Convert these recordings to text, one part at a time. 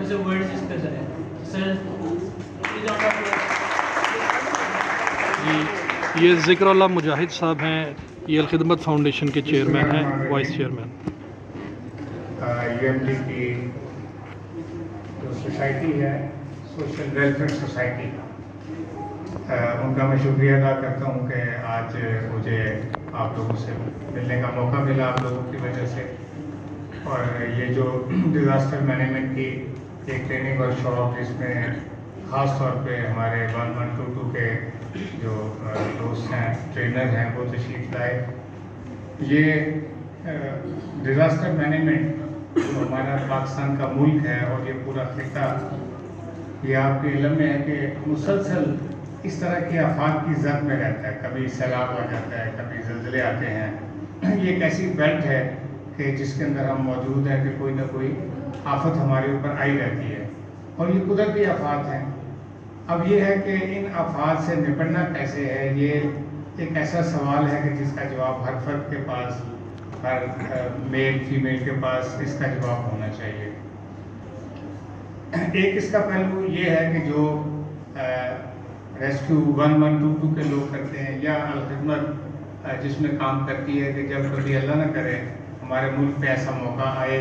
से words discuss करें। Sir जी, ये ज़िक्रउल्लाह मुजाहिद साहब हैं, ये खिदमत फाउंडेशन के चेयरमैन हैं, वाइस चेयरमैन। यूएमडी की जो सोसाइटी है, सोशल वेलफेयर सोसाइटी, उनका मैं शुक्रिया अदा करता हूँ कि आज मुझे आप लोगों से मिलने का मौका मिला आप लोगों की वजह से। और ये जो डिज़ास्टर मैनेजमेंट की एक ट्रेनिंग वर्कशॉप जिसमें ख़ास तौर पे हमारे 1122 के जो दोस्त हैं, ट्रेनर हैं, वो तशरीफ़ लाए। ये डिज़ास्टर मैनेजमेंट जो हमारा पाकिस्तान का मुल्क है और ये पूरा खिता, ये आपके इल्म में है कि मुसलसल इस तरह के आफात की जद में रहता है। कभी सैलाब आ जाता है, कभी ज़लज़ले आते हैं। ये एक ऐसी बेल्ट है कि जिसके अंदर हम मौजूद हैं कि कोई ना कोई आफत हमारे ऊपर आई रहती है और ये कुदरती आफात हैं। अब ये है कि इन आफात से निपटना कैसे है, ये एक ऐसा सवाल है कि जिसका जवाब हर फर्द के पास, हर मेल फीमेल के पास इसका जवाब होना चाहिए। एक इसका पहलू ये है कि जो रेस्क्यू 1122 के लोग करते हैं या अल-खिदमत जिसमें काम करती है कि जब कभी अल्लाह न करे हमारे मुल्क पे ऐसा मौका आए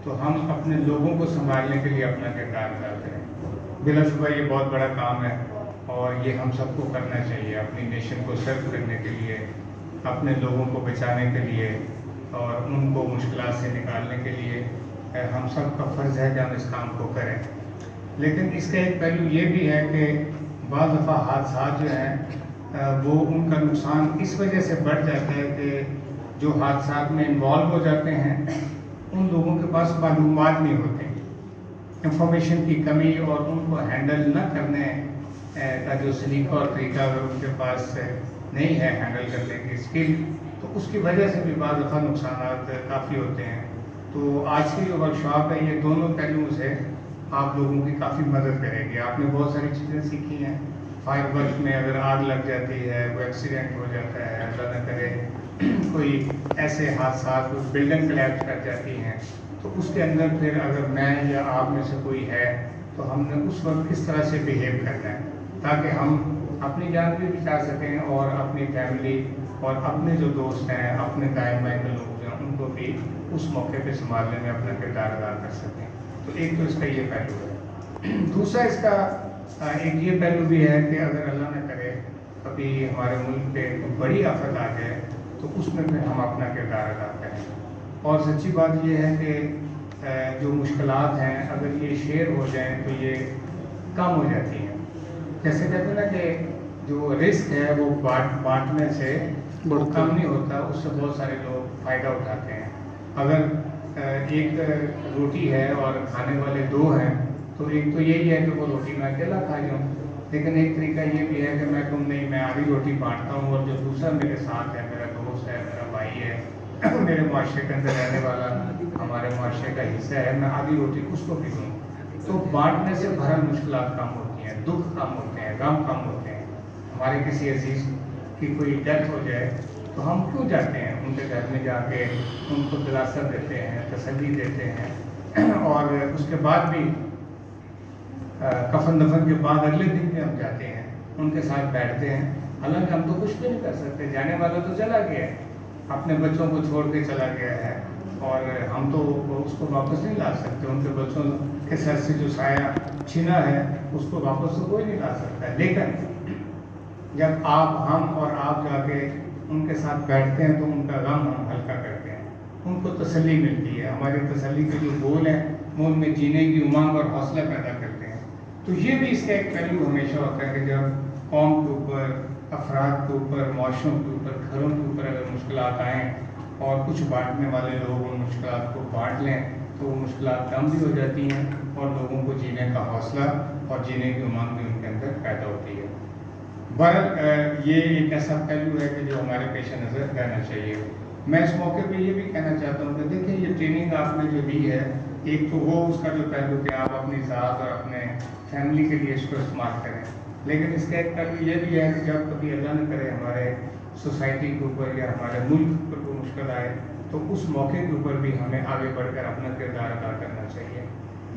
तो हम अपने लोगों को संभालने के लिए अपना किरदार अदा करें। बिलाशुबा ये बहुत बड़ा काम है और ये हम सबको करना चाहिए, अपनी नेशन को सर्व करने के लिए, अपने लोगों को बचाने के लिए और उनको मुश्किलात से निकालने के लिए हम सब का फ़र्ज़ है कि हम इस काम को करें। लेकिन इसका एक पहलू ये भी है कि बाज़ दफ़ा हादसा जो हैं वो उनका नुकसान इस वजह से बढ़ जाता है कि जो हादसा में इन्वॉल्व हो जाते हैं उन लोगों के पास मालूमात नहीं होते, इंफॉर्मेशन की कमी और उनको हैंडल न करने का जो सलीका और तरीका अगर उनके पास नहीं है हैंडल करने की स्किल, तो उसकी वजह से भी बाज़ दफ़ा नुकसान काफ़ी होते हैं। तो आज की जो वर्कशॉप है ये दोनों पहलुओं से आप लोगों की काफ़ी मदद करेगी। आपने बहुत सारी चीज़ें सीखी हैं। फायर वर्क में अगर आग लग जाती है, कोई एक्सीडेंट हो जाता है, अल्लाह न करे कोई ऐसे हादसा, कोई बिल्डिंग क्लैश कर जाती हैं, तो उसके अंदर फिर अगर मैं या आप में से कोई है तो हमने उस वक्त किस तरह से बिहेव करना है ताकि हम अपनी जान भी बचा सकें और अपनी फैमिली और अपने जो दोस्त हैं, अपने दाएं बाएं के लोग हैं, उनको भी उस मौके पे संभालने में अपना किरदार अदा कर सकें। तो एक तो इसका ये पहलू है। दूसरा इसका एक ये पहलू भी है कि अगर अल्लाह न करे कभी हमारे मुल्क पे कोई बड़ी आफत आ जाए तो उसमें फिर हम अपना किरदार अदा करें। और सच्ची बात ये है कि जो मुश्किलात हैं अगर ये शेयर हो जाएं तो ये कम हो जाती हैं। जैसे कहते हैं ना कि जो रिस्क है वो बांटने से वो कम नहीं होता, उससे बहुत सारे लोग फ़ायदा उठाते हैं। अगर एक रोटी है और खाने वाले दो हैं तो एक तो यही है कि वो रोटी मैं अकेला खा जाऊँ, लेकिन एक तरीका ये भी है कि मैं तुम नहीं, मैं आधी रोटी बांटता हूँ और जो दूसरा मेरे साथ है, मेरा दोस्त है, मेरा भाई है, मेरे मुआशरे के अंदर रहने वाला हमारे मुआशरे का हिस्सा है, मैं आधी रोटी उसको भी दूँ। तो बांटने से भरल मुश्किलात कम होती हैं, दुख कम होते हैं, गम कम होते हैं। हमारे किसी अजीज़ की कोई डेथ हो जाए तो हम क्यों जाते हैं उनके घर में, जाके उनको दिलासा देते हैं, तसल्ली देते हैं और उसके बाद भी कफन दफन के बाद अगले दिन भी हम जाते हैं, उनके साथ बैठते हैं। हालांकि हम तो कुछ भी नहीं कर सकते, जाने वाला तो चला गया है, अपने बच्चों को छोड़ के चला गया है और हम तो उसको वापस नहीं ला सकते। उनके बच्चों के सर से जो साया छीना है उसको वापस तो कोई नहीं ला सकता। लेकिन जब हम और आप जाके उनके साथ बैठते हैं तो उनका गम हम हल्का करते हैं, उनको तसल्ली मिलती है। हमारी तसल्ली के जो बोल हैं वो उनमें जीने की उमंग और हौसला पैदा करते हैं। तो ये भी इसका एक पहलू हमेशा होता है कि जब कौम के ऊपर, अफराद के ऊपर, मौशों के ऊपर, घरों के ऊपर अगर मुश्किलात आएँ और कुछ बांटने वाले लोग उन मुश्किलात को बांट लें तो वो मुश्किलात कम भी हो जाती हैं और लोगों को जीने का हौसला और जीने की उमंग भी उनके अंदर पैदा होती है। बहरहाल ये एक ऐसा पहलू है कि जो हमारे पेश नज़र रहना चाहिए। मैं इस मौके पे ये भी कहना चाहता हूँ कि देखिए ये ट्रेनिंग आपने जो दी है, एक तो वो उसका जो पहलू कि आप अपनी ज़ात और अपने फैमिली के लिए इसको इस्तेमाल करें, लेकिन इसका एक पहलू ये भी है कि जब कभी अल्लाह न करे हमारे सोसाइटी के ऊपर या हमारे मुल्क पर कोई मुश्किल आए तो उस मौके के ऊपर भी हमें आगे बढ़कर अपना किरदार अदा करना चाहिए।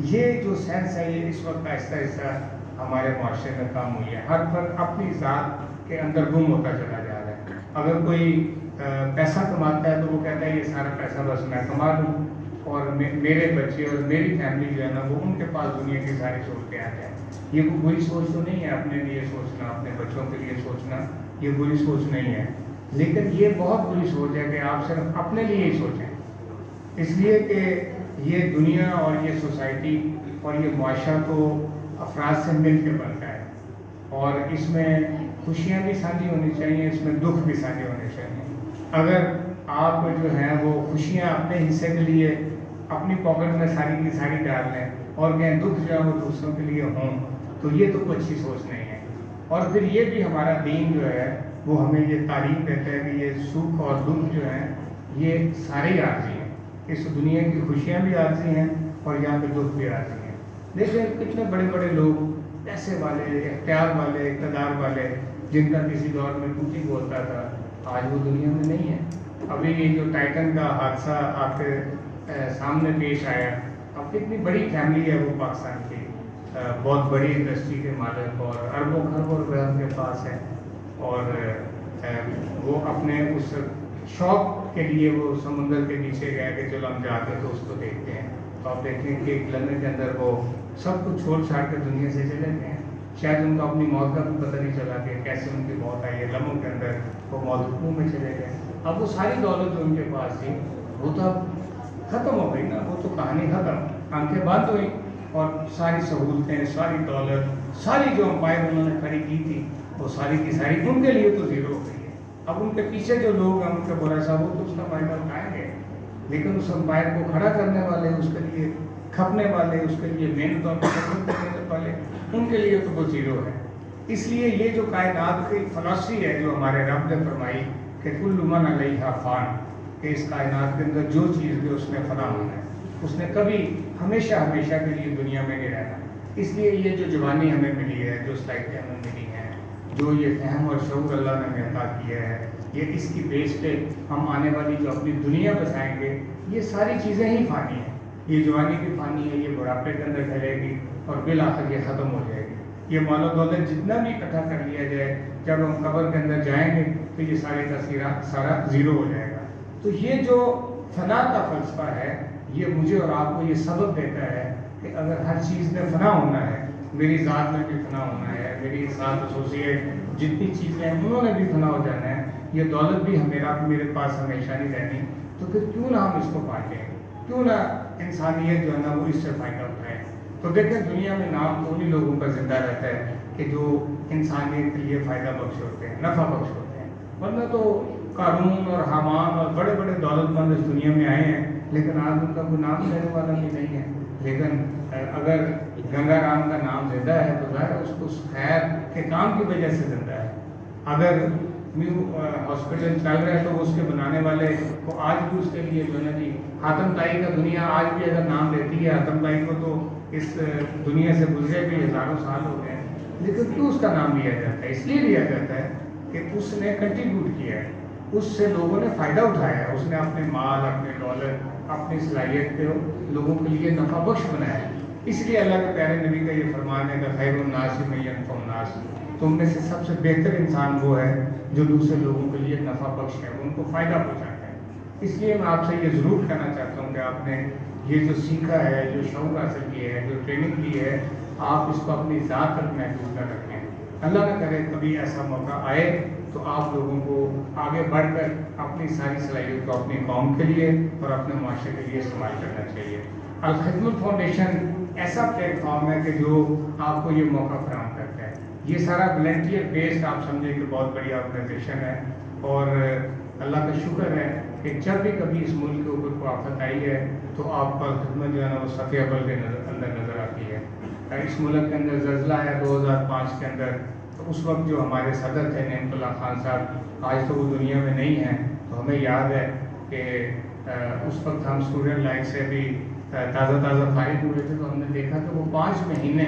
یہ جو سینس ہے یہ اس وقت آہستہ آہستہ ہمارے معاشرے میں کم ہوئی ہے. ہر فرد اپنی ذات کے اندر گم ہوتا چلا جا رہا ہے. اگر کوئی پیسہ کماتا ہے تو وہ کہتا ہے یہ سارا پیسہ بس میں کما لوں اور میرے بچے اور میری فیملی جو ہے نا وہ ان کے پاس دنیا کی ساری سہولتیں آ جائیں. یہ کوئی بری سوچ تو نہیں ہے اپنے لیے سوچنا, اپنے بچوں کے لیے سوچنا, یہ بری سوچ نہیں ہے. لیکن یہ بہت بری سوچ ہے کہ آپ صرف اپنے لیے ہی سوچیں, اس لیے کہ یہ دنیا اور یہ سوسائٹی اور یہ معاشرہ تو افراد سے مل کے بنتا ہے اور اس میں خوشیاں بھی سانجھی ہونی چاہیے, اس میں دکھ بھی سانجھے ہونے چاہیے. اگر آپ جو ہیں وہ خوشیاں اپنے حصے کے لیے اپنی پاکٹ میں ساری کی ساری ڈال لیں اور کہیں دکھ جو ہے وہ دوسروں کے لیے ہوں, تو یہ تو کوئی اچھی سوچ نہیں ہے. اور پھر یہ بھی ہمارا دین جو ہے وہ ہمیں یہ تعلیم دیتا ہے کہ یہ سکھ اور دکھ جو ہیں یہ سارے ہی عارضی ہیں. اس دنیا کی خوشیاں بھی عارضی ہیں اور یہاں پہ دکھ بھی عارضی ہیں. لیکن کتنے بڑے بڑے لوگ, پیسے والے, اختیار والے, اقتدار والے, جن کا کسی دور میں کوٹی بولتا تھا, آج وہ دنیا میں نہیں ہے. ابھی یہ جو ٹائٹن کا حادثہ آپ کے سامنے پیش آیا, اب کتنی بڑی فیملی ہے وہ پاکستان کی, بہت بڑی انڈسٹری کے مالک اور اربوں خربوں روپے ان کے پاس ہے, اور وہ اپنے اس شوق کے لیے وہ سمندر کے نیچے گئے کہ چلو ہم جا کے تو اس کو دیکھتے ہیں. تو آپ دیکھیں کہ ایک لمحے کے اندر وہ سب کچھ چھوڑ چھاڑ کے دنیا سے چلے گئے ہیں. شاید ان کو اپنی موت کا بھی پتہ نہیں چلا کہ کیسے ان کی موت آئی ہے, لمحوں کے اندر وہ موت حکم میں چلے گئے. اب وہ ساری دولت جو ان کے پاس تھی وہ تو اب ختم ہو گئی نا, وہ تو کہانی ختم, آنکھیں بند ہوئی اور ساری سہولتیں, ساری دولت, ساری جو امپائر انہوں نے کھڑی کی تھی وہ ساری کی ساری ان کے لیے تو زیرو ہو گئی ہے. اب ان کے پیچھے جو لوگ ہیں ان کے برا صاحب وہ تو اس کا فائدہ اٹھائیں گے, لیکن اس امپائر کو کھڑا کرنے والے, اس کے لیے کھپنے والے, اس کے لیے محنت اور محنت کرنے والے, ان کے لیے تو وہ زیرو ہے. اس لیے یہ جو کائنات کی فلسفی ہے جو ہمارے رب نے فرمائی کہ کل من علیہا فان, کہ اس کائنات کے اندر جو چیز بھی اس نے فنا ہونا ہے, اس نے کبھی ہمیشہ ہمیشہ کے لیے دنیا میں نہیں رہنا. اس لیے یہ جو جوانی ہمیں ملی ہے, جو صلاحیتیں ہمیں ملی ہیں, جو یہ فہم اور شعور اللہ نے ہمیں عطا کیا ہے, یہ اس کی بیس پہ ہم آنے والی جو اپنی دنیا بسائیں گے, یہ ساری چیزیں ہی فانی ہیں. یہ جوانی بھی فانی ہے, یہ بڑھاپے کے اندر ٹھہرے گی اور بالآخر یہ ختم ہو جائے گی. یہ مال و دولت جتنا بھی اکٹھا کر لیا جائے, جب ہم قبر کے اندر جائیں گے تو یہ سارے کا سارا زیرو ہو جائے گا. تو یہ جو فنا کا فلسفہ ہے یہ مجھے اور آپ کو یہ سبق دیتا ہے کہ اگر ہر چیز میں فنا ہونا ہے, میری ذات میں بھی فنا ہونا ہے, میری ساتھ ایسوسیٹ جتنی چیزیں ہیں انہوں نے بھی فنا ہو جانا ہے, یہ دولت بھی میرے پاس ہمیشہ نہیں رہنی, تو پھر کیوں نہ ہم اس کو بانٹیں, کیوں نہ انسانیت جو ہے نا وہ اس سے فائدہ اٹھائے. تو دیکھیں دنیا میں نام تو انہیں لوگوں کا زندہ رہتا ہے کہ جو انسانیت کے لیے فائدہ بخش ہوتے ہیں, نفع بخش ہوتے ہیں. ورنہ تو قارون اور حامان اور بڑے بڑے دولت مند اس دنیا میں آئے ہیں, لیکن آج ان کا کوئی نام لینے والا بھی نہیں ہے. لیکن اگر گنگا رام کا نام زندہ ہے تو ظاہر اس کو خیر کے کام کی وجہ سے زندہ ہے. اگر ہاسپٹل چل رہا ہے تو اس کے بنانے والے کو آج بھی اس کے لیے جو ہے جی حاتم طائی کا دنیا آج بھی اگر نام لیتی ہے, حاتم طائی کو تو اس دنیا سے گزرے بھی ہزاروں سال ہو گئے ہیں, لیکن کیوں اس کا نام لیا جاتا ہے؟ اس لیے لیا جاتا ہے کہ اس نے کنٹریبیوٹ کیا ہے, اس سے لوگوں نے فائدہ اٹھایا ہے, اس نے اپنے مال, اپنے دولت, اپنی صلاحیت کو لوگوں کے لیے نفع بخش بنایا ہے. اس لیے اللہ کے پیارے نبی کا یہ فرمان ہے کہ خیر الناس من ینفع الناس, تم میں سے سب سے بہتر انسان وہ ہے جو دوسرے لوگوں کے لیے نفع بخش ہے, ان کو فائدہ پہنچاتا ہے. اس لیے میں آپ سے یہ ضرور کہنا چاہتا ہوں کہ آپ نے یہ جو سیکھا ہے, جو شعور حاصل کیا ہے, جو ٹریننگ لی ہے, آپ اس کو اپنی ذات تک محدود نہ رکھیں. اللہ نہ کرے کبھی ایسا موقع آئے تو آپ لوگوں کو آگے بڑھ کر اپنی ساری صلاحیت کو اپنی قوم کے لیے اور اپنے معاشرے کے لیے استعمال کرنا چاہیے. الخدمت فاؤنڈیشن ایسا پلیٹ فارم ہے کہ جو آپ کو یہ موقع فراہم کرتا ہے. یہ سارا والنٹیئر بیسڈ آپ سمجھیں کہ بہت بڑی آرگنائزیشن ہے, اور اللہ کا شکر ہے کہ جب بھی کبھی اس ملک کے اوپر کوئی آفت آئی ہے تو آپ پر خدمت جو ہے نا وہ صفحہ اول کے اندر نظر آتی ہے. اس ملک کے اندر زلزلہ ہے 2005 کے اندر, تو اس وقت جو ہمارے صدر تھے نعمت اللہ خان صاحب, آج تو وہ دنیا میں نہیں ہیں, تو ہمیں یاد ہے کہ اس وقت ہم اسٹوڈنٹ لائف سے بھی تازہ فارغ ہوئے تھے, تو ہم نے دیکھا کہ وہ 5 مہینے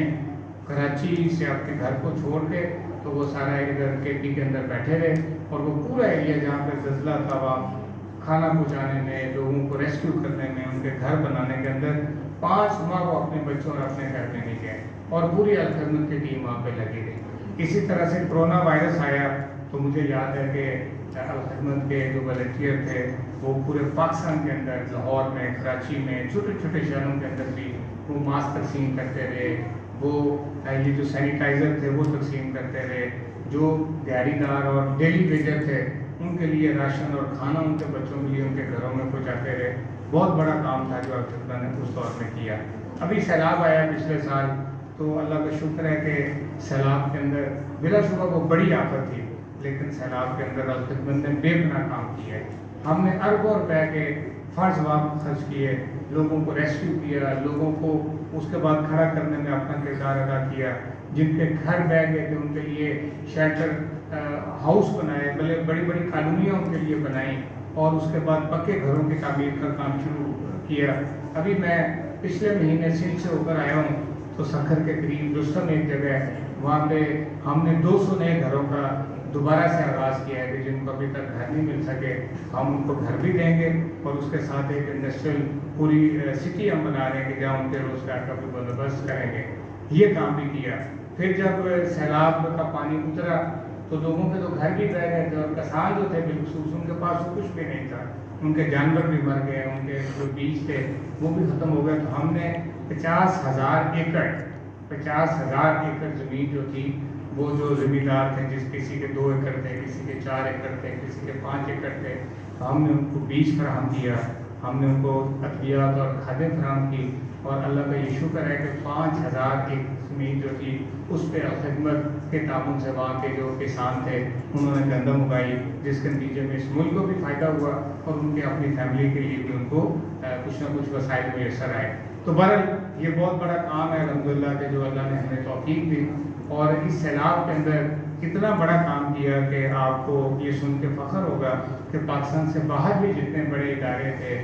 کراچی سے اپنے گھر کو چھوڑ کے تو وہ سارا ادھر کے پی کے اندر بیٹھے رہے, اور وہ پورا ایریا جہاں پہ زلزلہ تھا وہاں کھانا پہنچانے میں, لوگوں کو ریسکیو کرنے میں, ان کے گھر بنانے کے اندر 5 माह वो अपने बच्चों और अपने घर में नहीं गए और पूरी अलखदमत की टीम वहाँ पे लगी रही। इसी तरह से कोरोना वायरस आया तो मुझे याद है कि अलखदमत के जो वॉलंटियर थे वो पूरे पाकिस्तान के अंदर, लाहौर में, कराची में, छोटे छोटे शहरों के अंदर भी वो मास्क तकसीम करते रहे, वो ये जो सैनिटाइज़र थे वो तकसीम करते रहे, जो दिहाड़ीदार और डेली वेजर थे उनके लिए राशन और खाना उनके बच्चों के लिए उनके घरों में पहुँचाते रहे। बहुत बड़ा काम था जो अलखदमत ने उस दौर में किया। अभी सैलाब आया पिछले साल, तो अल्लाह का शुक्र है कि सैलाब के अंदर बिलाशुबा वो बड़ी आफत थी, लेकिन सैलाब के अंदर अलखदमत ने बेपनाह काम किया है। हमने अरबों रुपए के फ़र्ज वापस खर्च किए, लोगों को रेस्क्यू किया, लोगों को उसके बाद खड़ा करने में अपना किरदार अदा किया। जिनके घर बह गए थे उनके लिए शेल्टर हाउस बनाए, बड़ी बड़ी कॉलोनियाँ उनके लिए बनाई और उसके बाद पक्के घरों की तामीर का काम शुरू किया। अभी मैं पिछले महीने सिंध से होकर आया हूँ, तो सखर के करीब रुस्तम एक जगह है, वहाँ पे हमने 200 नए घरों का दोबारा से आगाज़ किया है कि जिनको अभी तक घर नहीं मिल सके हम उनको घर भी देंगे और उसके साथ एक इंडस्ट्रियल पूरी सिटी हम बना रहे हैं कि जहाँ उनके रोज़गार का भी बंदोबस्त करेंगे। ये काम भी किया। फिर जब सैलाब का पानी उतरा तो लोगों के तो घर भी बह गए थे और किसान जो थे बिलखसूस उनके पास तो कुछ भी नहीं था, उनके जानवर भी मर गए, उनके जो बीज थे वो भी ख़त्म हो गए। तो हमने 50,000 एकड़ ज़मीन जो थी, वो जो ज़मींदार थे, किसी के 2 एकड़ थे, किसी के 4 एकड़ थे, किसी के 5 एकड़ थे, तो हमने उनको बीज फराहम किया, हमने उनको अद्वियात और खादें फराहम की और अल्लाह का ये शुक्र है कि 5,000 एकड़ ज़मीन जो थी उस पर अलखदमत के ताउन से वहाँ के जो किसान थे उन्होंने गंदम उगाई, जिसके नतीजे में इस मुल्क को भी फ़ायदा हुआ और उनके अपनी फैमिली के लिए भी उनको कुछ ना कुछ वसाइल मुयसर आए। तो बहरहाल ये बहुत बड़ा काम है अल्हम्दुलिल्लाह कि जो अल्लाह ने हमें तौफीक दी और इस सैलाब के अंदर कितना बड़ा काम किया कि आपको ये सुन के फ़ख्र होगा कि पाकिस्तान से बाहर भी जितने बड़े इदारे थे,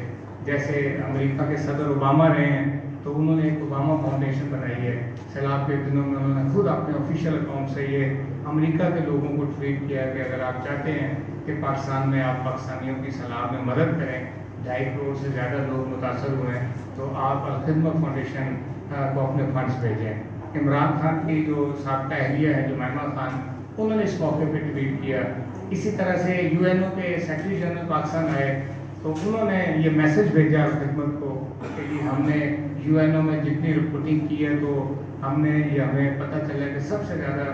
जैसे अमेरिका के सदर ओबामा रहे हैं तो उन्होंने एक ओबामा फाउंडेशन बनाई है। सैलाब के दिनों में उन्होंने खुद अपने ऑफिशियल अकाउंट से ये अमेरिका के लोगों को ट्वीट किया कि अगर आप चाहते हैं कि पाकिस्तान में आप पाकिस्तानियों की सैलाब में मदद करें, 2.5 करोड़ से ज़्यादा लोग मुतासर हुए हैं, तो आप अलखदमत फाउंडेशन को अपने फंड्स भेजें। इमरान खान की जो साबका अहलिया है जुमैमा खान, उन्होंने इस मौके पर ट्वीट किया। इसी तरह से UNO के सेक्रेटरी जनरल पाकिस्तान आए तो उन्होंने ये मैसेज भेजा अलखदमत को कि हमने UNO में जितनी रिपोर्टिंग की है तो हमें पता चला कि सबसे ज़्यादा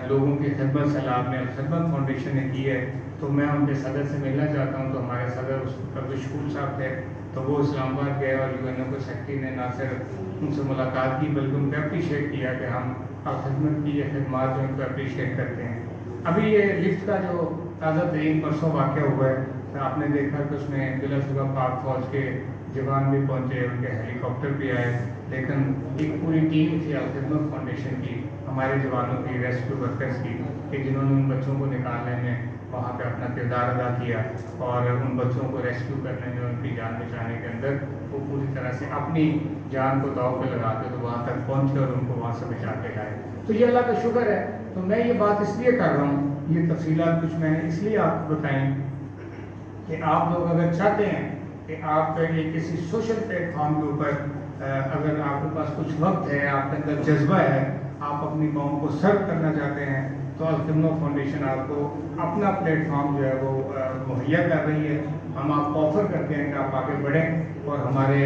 लोगों की खिदमत सैलाब में अलखदमत फाउंडेशन ने की है। तो मैं उनके सदर से मिलना चाहता हूँ। तो हमारे सदर परवेश शूर साहब थे, तो वो इस्लामाबाद गए और UNO के सेक्रेटरी ने ना सिर्फ उनसे मुलाकात की बल्कि उनको अप्रीशिएट किया कि हम अलखदमत की ये खिदमत जो उनको अप्रीशिएट करते हैं। अभी ये लिफ्ट का जो ताज़ा तरीन परसों वाक़या हुआ है, तो आपने देखा कि उसमें बिलाशुबा पाक फौज के जवान भी पहुँचे, उनके हेलीकॉप्टर भी आए, लेकिन एक पूरी टीम थी अलखदमत फाउंडेशन की, हमारे जवानों की, रेस्क्यू वर्कर्स की, कि जिन्होंने उन बच्चों को निकालने में वहाँ पे अपना किरदार अदा किया और उन बच्चों को रेस्क्यू करने में, उनकी जान बचाने के अंदर वो पूरी तरह से अपनी जान को दाव पे लगा के तो वहाँ तक पहुँचे और उनको वहाँ से बचा के लाए। तो ये अल्लाह का शुक्र है। तो मैं ये बात इसलिए कर रहा हूँ, ये तफसीलात कुछ मैंने इसलिए आपको बताई कि आप लोग अगर चाहते हैं कि आप एक किसी सोशल प्लेटफॉर्म के ऊपर अगर आपके पास कुछ वक्त है, आपके अंदर जज्बा है, आप अपनी कौम को सर्व करना चाहते हैं, तो अलखदमत फाउंडेशन आपको अपना प्लेटफॉर्म जो है वो मुहैया कर रही है। हम आपको ऑफ़र करते हैं कि आप आगे बढ़ें और हमारे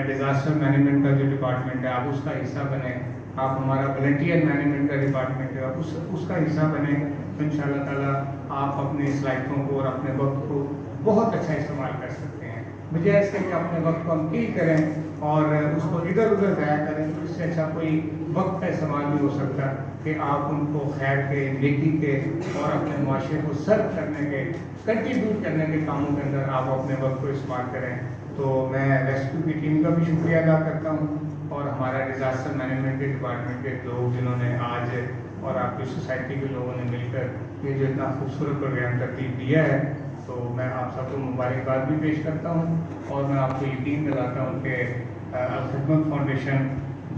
डिज़ास्टर मैनेजमेंट का जो डिपार्टमेंट है आप उसका हिस्सा बने, आप हमारा वॉलंटियर मैनेजमेंट का डिपार्टमेंट है उसका हिस्सा बने, तो इंशाअल्लाह ताला आप अपनी सलाहियतों को और अपने वक्त को बहुत अच्छा इस्तेमाल कर सकते हैं। बजाय इसके कि अपने वक्त को हम किल करें और उसको इधर उधर ज़ाया करें, तो इससे अच्छा कोई वक्त का इस्तेमाल नहीं हो सकता कि आप उनको खैर के, नेकी के और अपने मुआशरे को सर्व करने के, कंट्रीब्यूट करने के कामों के अंदर आप अपने वक्त को इस्तेमाल करें। तो मैं रेस्क्यू की टीम का भी शुक्रिया अदा करता हूँ और हमारा डिज़ास्टर मैनेजमेंट के डिपार्टमेंट के लोग जिन्होंने आज और आपकी सोसाइटी के लोगों ने मिलकर ये जो इतना खूबसूरत प्रोग्राम तरतीब दिया है, तो मैं आप सबको मुबारकबाद भी पेश करता हूँ और मैं आपको यकीन दिलाता हूँ कि अलखदमत फाउंडेशन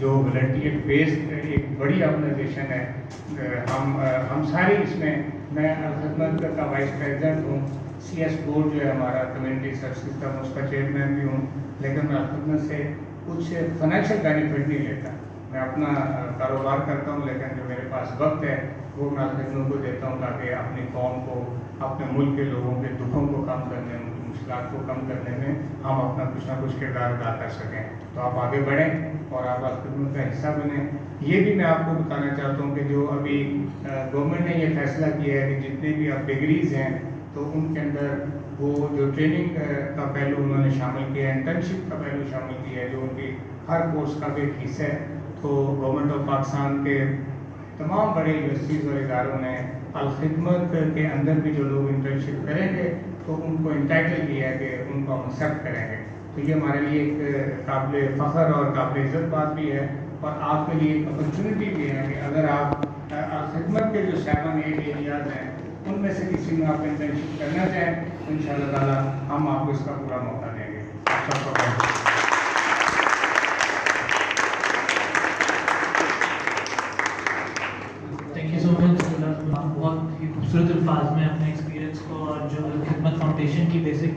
जो वॉलंटियर बेस्ड एक बड़ी ऑर्गेनाइजेशन है, हम सारे इसमें, मैं अलखदमत का वाइस प्रेसिडेंट हूँ, CS बोर्ड जो है हमारा कम्युनिटी सर्विस सिस्टम उसका चेयरमैन भी हूँ, लेकिन मैं अलखदमत से कुछ फाइनेंशियल बेनिफिट नहीं लेता। मैं अपना कारोबार करता हूँ, लेकिन जो मेरे पास वक्त है वो मैं खिदमत को देता हूँ ताकि अपनी कौम को, अपने मुल्क के लोगों के दुखों को कम करने, उनकी मुश्किलात को कम करने में हम अपना कुछ ना कुछ किरदार अदा कर सकें। तो आप आगे बढ़ें और आप खिदमत का हिस्सा बनें। ये भी मैं आपको बताना चाहता हूँ कि जो अभी गवर्नमेंट ने ये फैसला किया है कि जितने भी अब डिग्रीज़ हैं तो उनके अंदर वो जो ट्रेनिंग का पहलू उन्होंने शामिल किया है, इंटर्नशिप का पहलू शामिल किया है, जो उनकी हर कोर्स का भी एक हिस्सा है। तो गवर्नमेंट ऑफ पाकिस्तान के तमाम बड़े यूनिवर्सिटीज़ और इदारों ने अल-खिदमत के अंदर भी जो लोग इंटर्नशिप करेंगे तो उनको इंटाइटल किया है कि उनको हम एक्सेप्ट करेंगे। तो ये हमारे लिए एक काबिल फ़ख्र और काबिल इज़्ज़त बात भी है और आपके लिए एक अपॉर्चुनिटी भी है कि अगर आप अल-खिदमत के जो 7-8 एरियाज़ हैं उनमें से किसी में आप इंटर्नशिप करना चाहें तो इंशाअल्लाह ताला हम आपको इसका पूरा मौका देंगे। सबको थैंक यू सो मच। बहुत ही खूबसूरत अल्फाज में अपने एक्सपीरियंस को और जो खिदमत फाउंडेशन की बेसिक